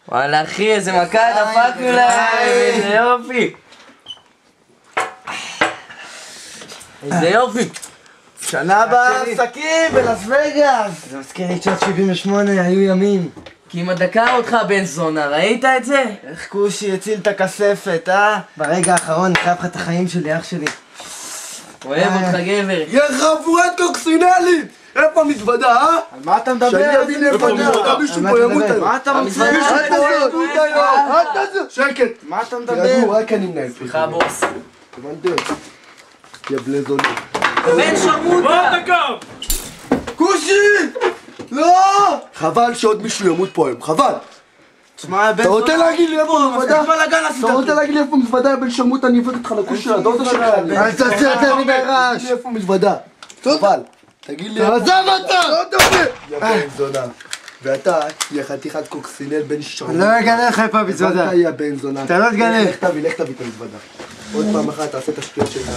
וואלה אחי, איזה מכה דפקנו להם, איזה יופי. איזה יופי. שנה הבאה עסקים בלאס וגאס. זה מזכיר לי 978, היו ימים. כי אם דקר אותך בן זונה, ראית את זה? איך קושי הציל את הכספת, אה? ברגע האחרון חייב לך את החיים שלי, אח שלי. אוהב אותך גבר. יא חבורת קוקסינלים! איפה המזוודה, אה? על מה אתה מדבר? שאני אבין איפה המזוודה, מישהו פה ימות היום. מה אתה רוצה? מישהו פה ימות היום, אל תעזור! שקט! מה אתה מדבר? תירגעו, רק אני מנהל. סליחה בוס. הבנתם? יא בלזונים. בן שרמוטה! קושי! לא! חבל שעוד מישהו ימות פה היום, חבל! תשמע, בן אתה רוצה להגיד לי איפה המזוודה? בלגן עשית אתה רוצה להגיד לי איפה המזוודה, יא בן שרמוטה, אני אביא אותך לכושי, הדודה שלך. אל תעשה יותר מדי רעש. תגיד לי איפה המזוודה. חבל. תגיד לי... עזב אתה! לא תדבר! יא בן זונה. ואתה, יא חתיכת קוקסינל בן שרמוטה. אני לא אגלה לך איפה המזוודה. הבנת, יא בן זונה. אתה לא תגלה. לך תביא את המזוודה. עוד פעם אחת תעשה את השטויות שלך.